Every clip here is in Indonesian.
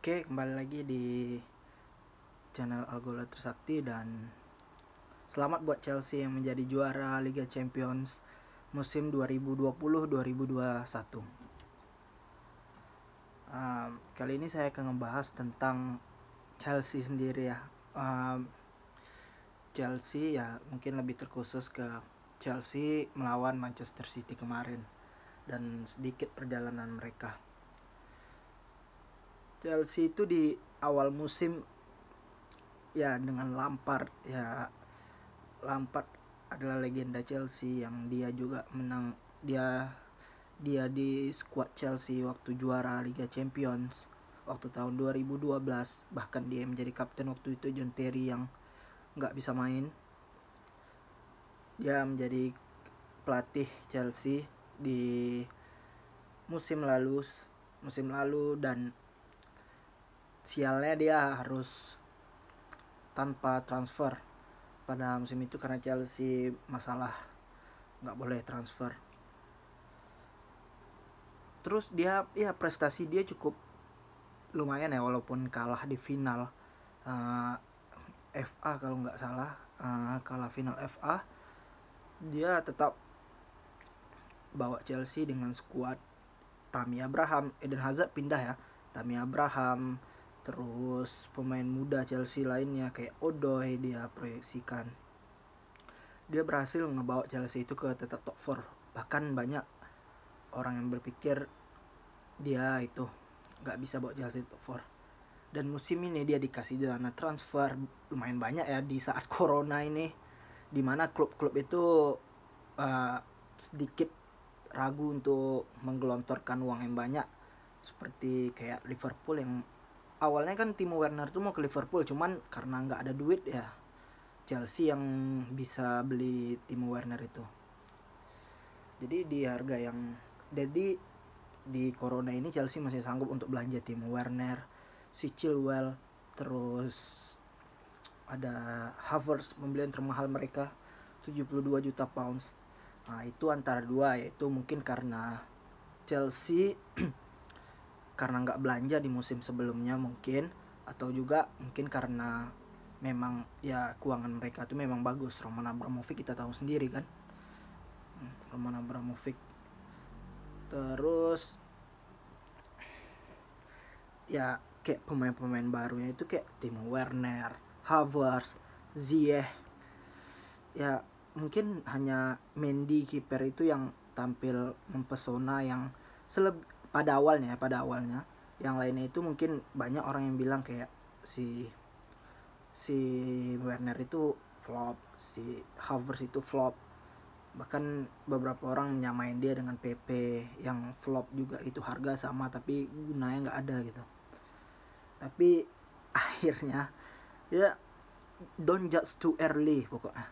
Oke, kembali lagi di channel Algola Trisakti dan selamat buat Chelsea yang menjadi juara Liga Champions musim 2020-2021. Kali ini saya akan membahas tentang Chelsea sendiri ya. Chelsea ya mungkin lebih terkhusus ke Chelsea melawan Manchester City kemarin dan sedikit perjalanan mereka. Chelsea itu di awal musim ya dengan Lampard adalah legenda Chelsea yang dia juga menang dia di skuad Chelsea waktu juara Liga Champions waktu tahun 2012, bahkan dia menjadi kapten waktu itu John Terry yang nggak bisa main. Dia menjadi pelatih Chelsea di musim lalu dan sialnya dia harus tanpa transfer pada musim itu karena Chelsea masalah nggak boleh transfer. Terus dia prestasi dia cukup lumayan ya, walaupun kalah di final FA kalau nggak salah, kalah final FA, dia tetap bawa Chelsea dengan skuad Tammy Abraham, Eden Hazard pindah ya, Tammy Abraham, terus pemain muda Chelsea lainnya kayak Odoi dia proyeksikan. Dia berhasil ngebawa Chelsea itu ke tetap top 4. Bahkan banyak orang yang berpikir dia itu gak bisa bawa Chelsea top 4. Dan musim ini dia dikasih dana transfer lumayan banyak ya di saat corona ini, dimana klub-klub itu sedikit ragu untuk menggelontorkan uang yang banyak. Seperti kayak Liverpool yang awalnya kan Timo Werner tuh mau ke Liverpool, cuman karena nggak ada duit ya Chelsea yang bisa beli Timo Werner itu. Jadi di corona ini Chelsea masih sanggup untuk belanja Timo Werner, si Chilwell, terus ada Havertz, pembelian termahal mereka 72 juta pounds. Nah itu antara dua, yaitu mungkin karena Chelsea karena nggak belanja di musim sebelumnya mungkin, atau juga mungkin karena memang ya keuangan mereka tuh memang bagus. Roman Abramovich kita tahu sendiri kan, Roman Abramovich. Terus ya kayak pemain-pemain barunya itu kayak Timo Werner, Havertz, Ziyech. Ya mungkin hanya Mendy kiper itu yang tampil mempesona yang pada awalnya. Yang lainnya itu mungkin banyak orang yang bilang kayak si Werner itu flop, si Havertz itu flop. Bahkan beberapa orang menyamain dia dengan PP yang flop juga, itu harga sama tapi gunanya nggak ada gitu. Tapi akhirnya ya don't judge too early pokoknya.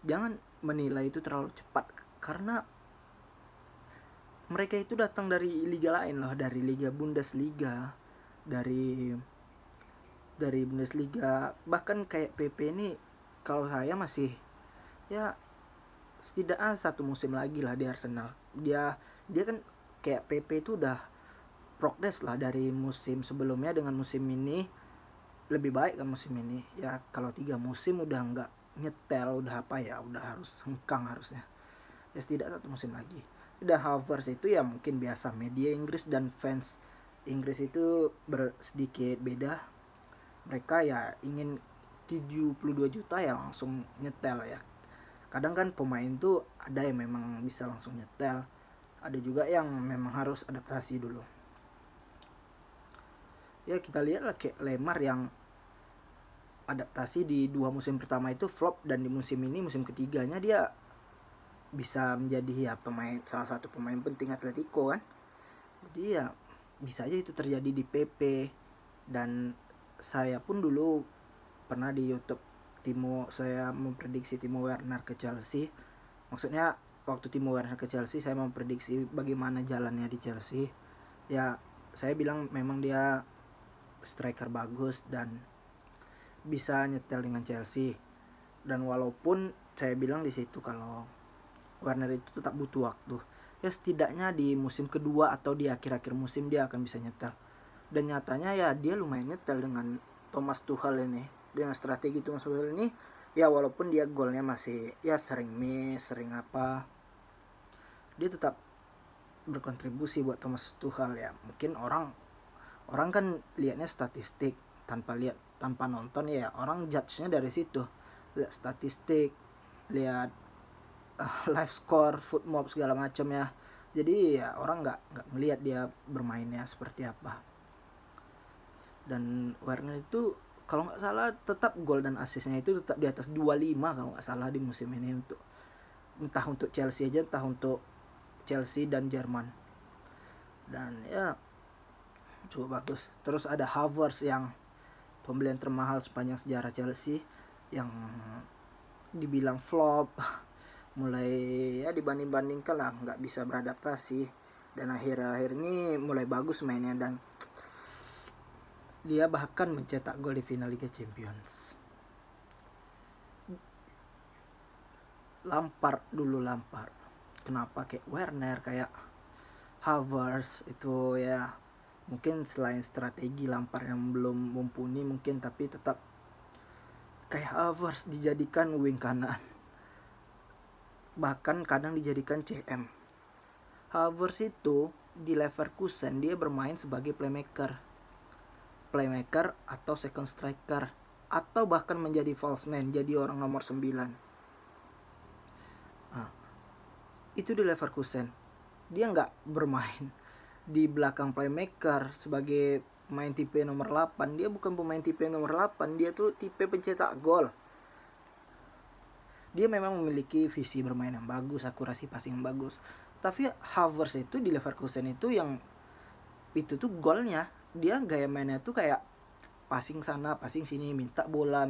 Jangan menilai itu terlalu cepat karena mereka itu datang dari liga lain loh, dari liga Bundesliga, dari Bundesliga. Bahkan kayak PP ini kalau saya masih ya setidaknya satu musim lagi lah di Arsenal. Dia kan kayak PP itu udah progres lah dari musim sebelumnya dengan musim ini, lebih baik kan musim ini. Ya kalau 3 musim udah nggak nyetel, udah udah harus hengkang harusnya. Ya setidaknya satu musim lagi. Dan Havertz itu ya mungkin biasa, media Inggris dan fans Inggris itu sedikit beda. Mereka ya ingin 72 juta ya langsung nyetel ya. Kadang kan pemain tuh ada yang memang bisa langsung nyetel, ada juga yang memang harus adaptasi dulu. Ya kita lihat lah kayak Lemar yang adaptasi di 2 musim pertama itu flop, dan di musim ini musim ketiganya dia bisa menjadi ya salah satu pemain penting Atletico kan. Jadi ya bisa aja itu terjadi di PP. Dan saya pun dulu pernah di YouTube saya memprediksi Timo Werner ke Chelsea. Maksudnya waktu Timo Werner ke Chelsea saya memprediksi bagaimana jalannya di Chelsea. Ya saya bilang memang dia striker bagus dan bisa nyetel dengan Chelsea. Dan walaupun saya bilang di situ kalau Werner itu tetap butuh waktu, ya setidaknya di musim kedua atau di akhir-akhir musim dia akan bisa nyetel. Dan nyatanya ya dia lumayan nyetel dengan Thomas Tuchel ini, dengan strategi Thomas Tuchel ini. Ya walaupun dia golnya masih ya sering miss, sering apa, dia tetap berkontribusi buat Thomas Tuchel. Ya mungkin orang kan lihatnya statistik, tanpa nonton, ya orang judge-nya dari situ, lihat statistik, lihat live score, foot mob segala macam ya. Jadi ya orang nggak melihat dia bermainnya seperti apa. Dan Werner itu kalau nggak salah tetap gol dan asisnya itu tetap di atas 25 kalau nggak salah di musim ini, entah untuk Chelsea aja, entah untuk Chelsea dan Jerman. Dan ya cukup bagus. Terus ada Havertz yang pembelian termahal sepanjang sejarah Chelsea, yang dibilang flop, mulai ya dibanding-bandingkan lah, nggak bisa beradaptasi, dan akhir-akhir ini mulai bagus mainnya, dan dia bahkan mencetak gol di final Liga Champions. Lampard kenapa kayak Werner, kayak Havertz itu ya mungkin selain strategi Lampard yang belum mumpuni mungkin, tapi tetap kayak Havertz dijadikan wing kanan, bahkan kadang dijadikan CM. Havertz itu di Leverkusen dia bermain sebagai playmaker atau second striker, atau bahkan menjadi false nine, jadi orang nomor 9. Itu di Leverkusen. Dia nggak bermain di belakang playmaker sebagai pemain tipe nomor 8. Dia bukan pemain tipe nomor 8, dia tuh tipe pencetak gol. Dia memang memiliki visi bermain yang bagus, akurasi passing yang bagus. Tapi Havertz itu di Leverkusen itu yang itu tuh golnya, dia gaya mainnya tuh kayak passing sana, passing sini, minta bola,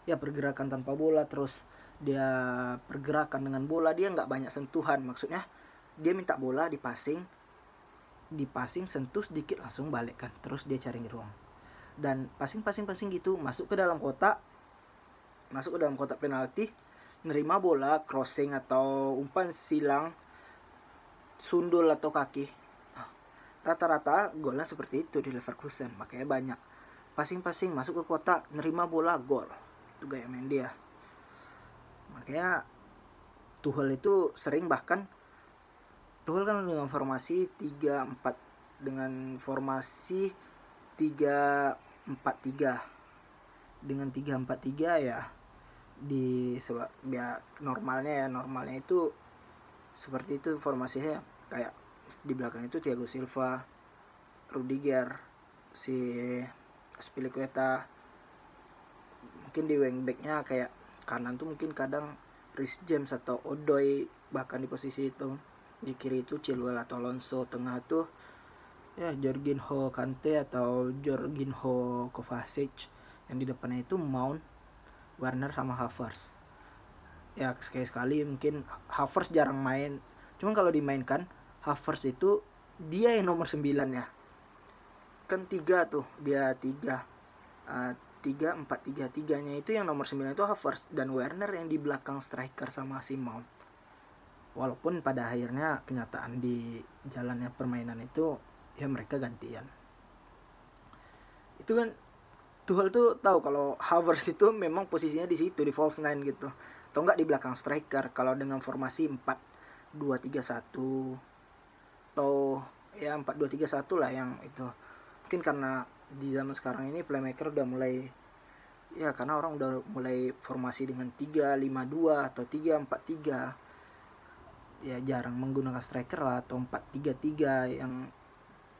ya pergerakan tanpa bola, terus dia pergerakan dengan bola, dia nggak banyak sentuhan. Maksudnya dia minta bola, di passing sentuh sedikit langsung balik kan, terus dia cari ruang dan passing gitu, masuk ke dalam kotak penalti, nerima bola, crossing atau umpan silang, sundul atau kaki. Rata-rata golnya seperti itu di Leverkusen, makanya banyak passing masuk ke kotak, nerima bola, gol. Itu gaya main dia. Makanya Tuchel itu sering, bahkan Tuchel kan dengan formasi 3-4, dengan formasi 3-4-3, dengan 3-4-3 ya normalnya itu seperti itu formasinya. Kayak di belakang itu Thiago Silva, Rudiger, si Aspilicueta. Mungkin di wingbacknya kayak kanan tuh mungkin kadang Reece James atau Odoi, bahkan di posisi itu. Di kiri itu Chilwell atau Alonso. Tengah tuh ya Jorginho Kante atau Jorginho Kovacic. Yang di depannya itu Mount, Werner sama Havertz. Ya sekali-sekali mungkin Havertz jarang main, cuman kalau dimainkan Havertz itu dia yang nomor 9 ya. Kan 3 tuh, dia 3-4-3-3-nya itu yang nomor 9 itu Havertz, dan Werner yang di belakang striker sama si Mount. Walaupun pada akhirnya kenyataan di jalannya permainan itu ya mereka gantian. Itu kan Tuchel tuh tahu kalau Havertz itu memang posisinya di situ, di false nine gitu, atau enggak di belakang striker. Kalau dengan formasi 4-2-3-1 atau ya 4-2-3-1 lah yang itu. Mungkin karena di zaman sekarang ini playmaker udah mulai, ya karena orang udah mulai formasi dengan 3-5-2 atau 3-4-3, ya jarang menggunakan striker lah, atau 4-3-3 yang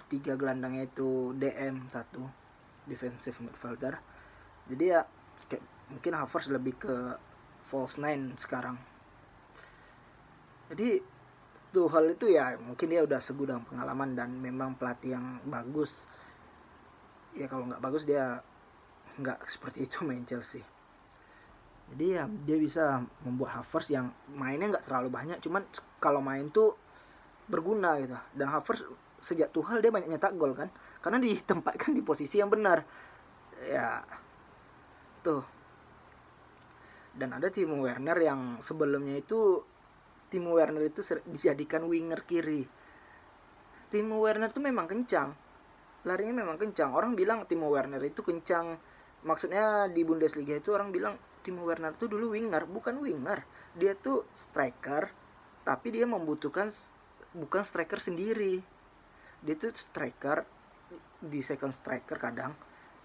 3 gelandangnya itu DM, 1 defensive midfielder. Jadi ya mungkin Havertz lebih ke false nine sekarang. Jadi Tuchel itu ya mungkin dia udah segudang pengalaman dan memang pelatih yang bagus. Ya kalau nggak bagus dia nggak seperti itu main Chelsea. Jadi ya dia bisa membuat Havertz yang mainnya nggak terlalu banyak, cuman kalau main tuh berguna gitu. Dan Havertz sejak Tuchel dia banyak nyetak gol kan, karena ditempatkan di posisi yang benar ya tuh. Dan ada Timo Werner yang sebelumnya itu dijadikan winger kiri. Timo Werner tuh memang kencang, larinya memang kencang. Orang bilang Timo Werner itu kencang. Maksudnya di Bundesliga itu orang bilang Timo Werner itu dulu winger, bukan winger. Dia tuh striker, tapi dia membutuhkan bukan striker sendiri. Dia tuh striker di second striker kadang.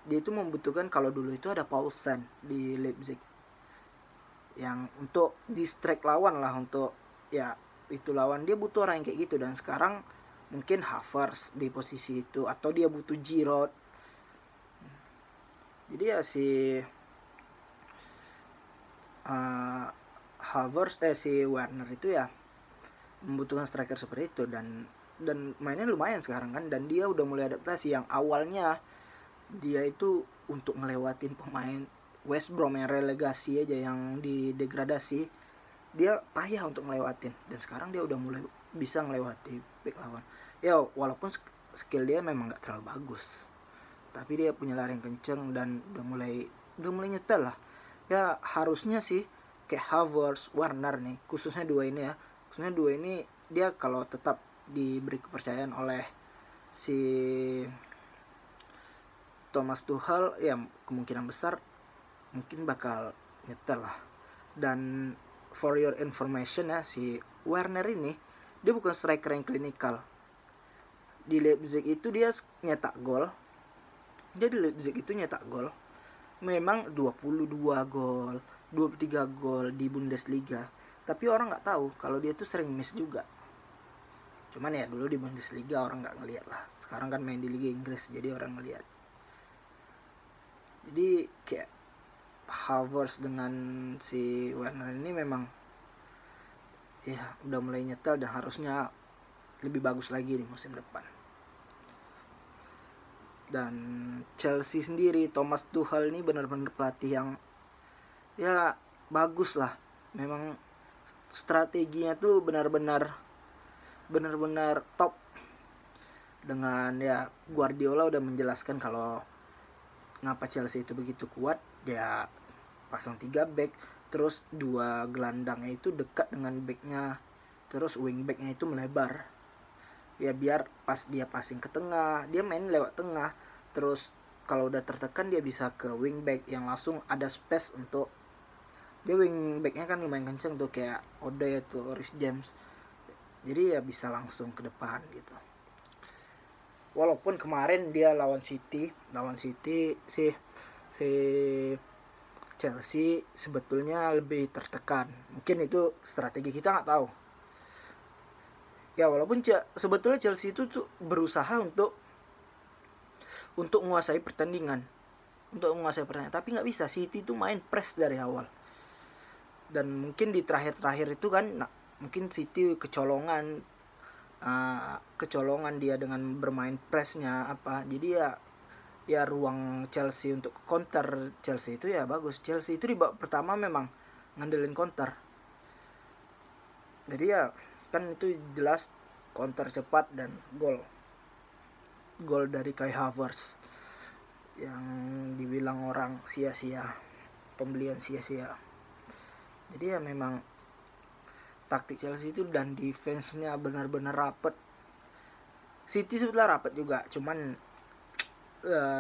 Dia itu membutuhkan, kalau dulu itu ada Paulsen di Leipzig yang untuk distract lawan lah, untuk ya itu lawan, dia butuh orang yang kayak gitu. Dan sekarang mungkin Havertz di posisi itu, atau dia butuh Giroud. Jadi ya si Havertz si Werner itu ya membutuhkan striker seperti itu. Dan mainnya lumayan sekarang kan, dan dia udah mulai adaptasi. Yang awalnya dia itu untuk ngelewatin pemain West Brom yang relegasi aja, yang di degradasi, dia payah untuk ngelewatin. Dan sekarang dia udah mulai bisa ngelewati back lawan. Ya walaupun skill dia memang gak terlalu bagus, tapi dia punya lari yang kenceng dan udah mulai nyetel lah. Ya harusnya sih kayak Havertz, Werner nih, khususnya dua ini dia kalau tetap diberi kepercayaan oleh si Thomas Tuchel, ya kemungkinan besar mungkin bakal nyetel lah. Dan for your information ya, si Werner ini dia bukan striker yang klinikal. Di Leipzig itu dia nyetak gol. Memang 22 gol, 23 gol di Bundesliga. Tapi orang nggak tahu kalau dia tuh sering miss juga. Cuman ya dulu di Bundesliga orang nggak ngelihat lah. Sekarang kan main di Liga Inggris, jadi orang ngelihat. Jadi kayak Havertz dengan si Werner ini memang ya udah mulai nyetel, dan harusnya lebih bagus lagi di musim depan. Dan Chelsea sendiri, Thomas Tuchel ini benar-benar pelatih yang ya bagus lah. Memang strateginya tuh benar-benar top. Dengan ya Guardiola udah menjelaskan kalau ngapa Chelsea itu begitu kuat. Dia pasang 3 back, terus 2 gelandangnya itu dekat dengan backnya, terus wing backnya itu melebar. Ya biar pas dia passing ke tengah, dia main lewat tengah. Terus kalau udah tertekan dia bisa ke wing back yang langsung ada space untuk, dia wing backnya kan lumayan kenceng tuh, kayak Ode atau Reece James. Jadi ya bisa langsung ke depan gitu. Walaupun kemarin dia lawan City si Chelsea sebetulnya lebih tertekan. Mungkin itu strategi, kita nggak tahu. Ya walaupun sebetulnya Chelsea itu tuh berusaha untuk menguasai pertandingan, tapi nggak bisa. City itu main press dari awal. Dan mungkin di terakhir itu kan, mungkin City kecolongan dia dengan bermain pressnya apa. Jadi ya ruang Chelsea untuk counter Chelsea itu ya bagus. Chelsea itu di babak pertama memang ngandelin counter. Jadi ya kan itu jelas counter cepat dan gol dari Kai Havertz yang dibilang orang pembelian sia-sia. Jadi ya memang taktik Chelsea itu dan defense-nya benar-benar rapet. City sebetulnya rapet juga, cuman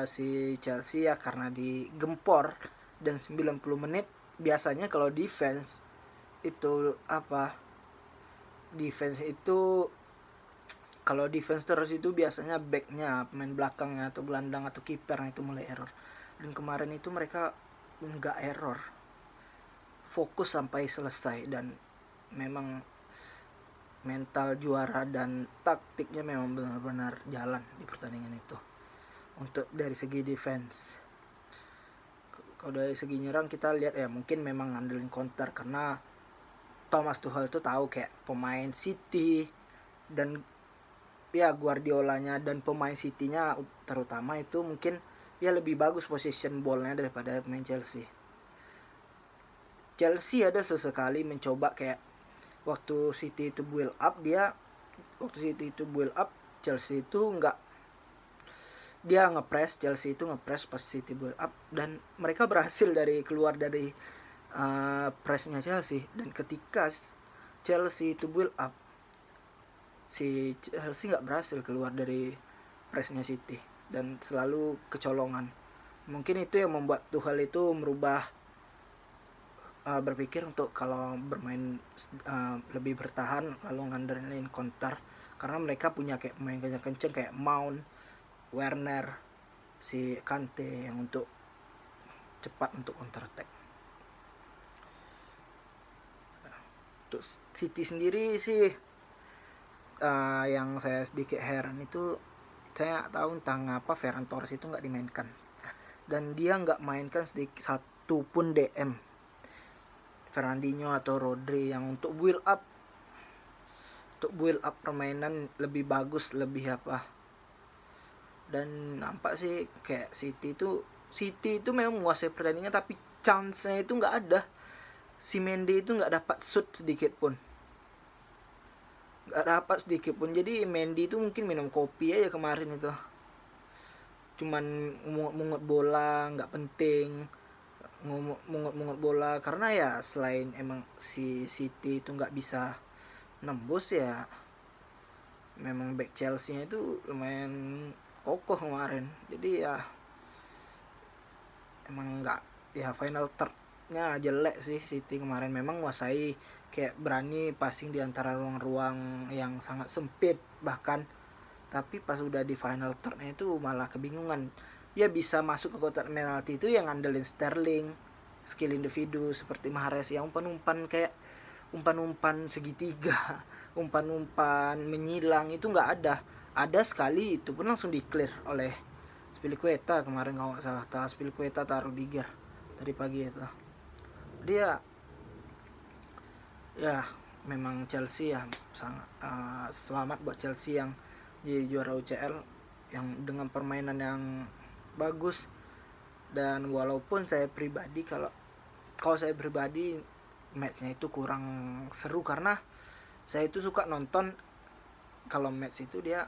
si Chelsea ya karena digempor. Dan 90 menit biasanya kalau defense itu kalau defense terus itu biasanya backnya, pemain belakangnya atau gelandang atau kipernya itu mulai error. Dan kemarin itu mereka nggak error, fokus sampai selesai. Dan memang mental juara dan taktiknya memang benar-benar jalan di pertandingan itu. Untuk dari segi defense, kalau dari segi nyerang kita lihat ya mungkin memang ngandelin counter, karena Thomas Tuchel itu tahu kayak pemain City dan ya Guardiolanya dan pemain City-nya terutama itu mungkin ya lebih bagus position ball-nya daripada pemain Chelsea. Chelsea ada sesekali mencoba kayak waktu City itu build up, Chelsea itu Chelsea itu ngepress pas City build up, dan mereka berhasil keluar dari pressnya Chelsea. Dan ketika Chelsea itu build up, si Chelsea nggak berhasil keluar dari pressnya City. dan selalu kecolongan. Mungkin itu yang membuat Tuchel itu merubah berpikir untuk kalau bermain lebih bertahan lalu ngandelin counter, karena mereka punya kayak pemain kenceng kayak Mount, Werner, si Kante yang untuk cepat untuk counter attack. Untuk City sendiri sih yang saya sedikit heran itu, saya tahu entah ngapa Ferran Torres itu nggak dimainkan, dan dia nggak mainkan sedikit satu pun DM Fernandinho atau Rodri yang untuk build up permainan lebih bagus, lebih apa. Dan nampak sih kayak City itu memang menguasai pertandingan, tapi chance-nya itu nggak ada. Si Mendy itu nggak dapat shoot sedikit pun, jadi Mendy itu mungkin minum kopi aja kemarin itu, cuman mungut bola nggak penting, mungut bola, karena ya selain emang si City itu nggak bisa nembus, ya memang back Chelsea-nya itu lumayan kokoh kemarin. Jadi ya emang nggak, ya final third-nya jelek sih City kemarin, memang menguasai, kayak berani passing di antara ruang-ruang yang sangat sempit bahkan, tapi pas udah di final third-nya itu malah kebingungan. Ya bisa masuk ke kotak penalti itu yang ngandelin Sterling, skill individu seperti Mahrez yang umpan segitiga, umpan menyilang itu nggak ada. Ada sekali itu pun langsung di clear oleh Spilicueta kemarin kalau nggak salah. Spilicueta taruh Diger tadi pagi itu. Dia ya memang Chelsea ya sangat selamat buat Chelsea yang jadi juara UCL yang dengan permainan yang bagus. Dan walaupun saya pribadi kalau saya pribadi matchnya itu kurang seru, karena saya itu suka nonton kalau match itu dia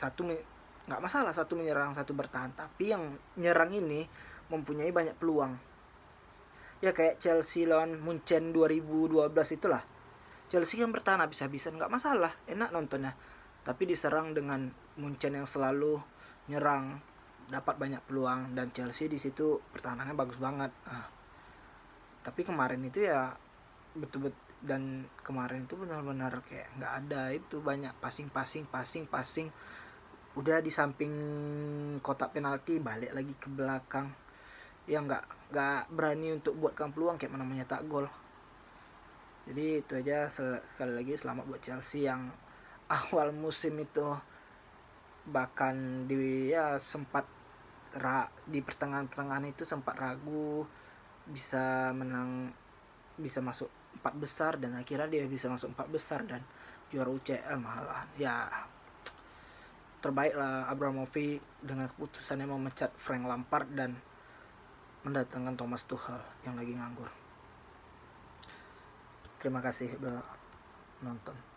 nggak masalah satu menyerang satu bertahan, tapi yang nyerang ini mempunyai banyak peluang. Ya kayak Chelsea lawan Munchen 2012 itulah. Chelsea yang bertahan habis-habisan nggak masalah, enak nontonnya. Tapi diserang dengan Munchen yang selalu nyerang, dapat banyak peluang, dan Chelsea di situ pertahanannya bagus banget. Tapi kemarin itu ya betul-betul, dan kemarin itu benar-benar kayak nggak ada itu, banyak passing. Udah di samping kotak penalti balik lagi ke belakang, ya nggak berani untuk buatkan peluang, kayak mana menyetak gol. Jadi itu aja, sekali lagi selamat buat Chelsea yang awal musim itu bahkan sempat di pertengahan itu sempat ragu bisa menang, bisa masuk 4 besar, dan akhirnya dia bisa masuk 4 besar dan juara UCL malahan. Ya terbaiklah Abramovich dengan keputusannya memecat Frank Lampard dan mendatangkan Thomas Tuchel yang lagi nganggur. Terima kasih udah nonton.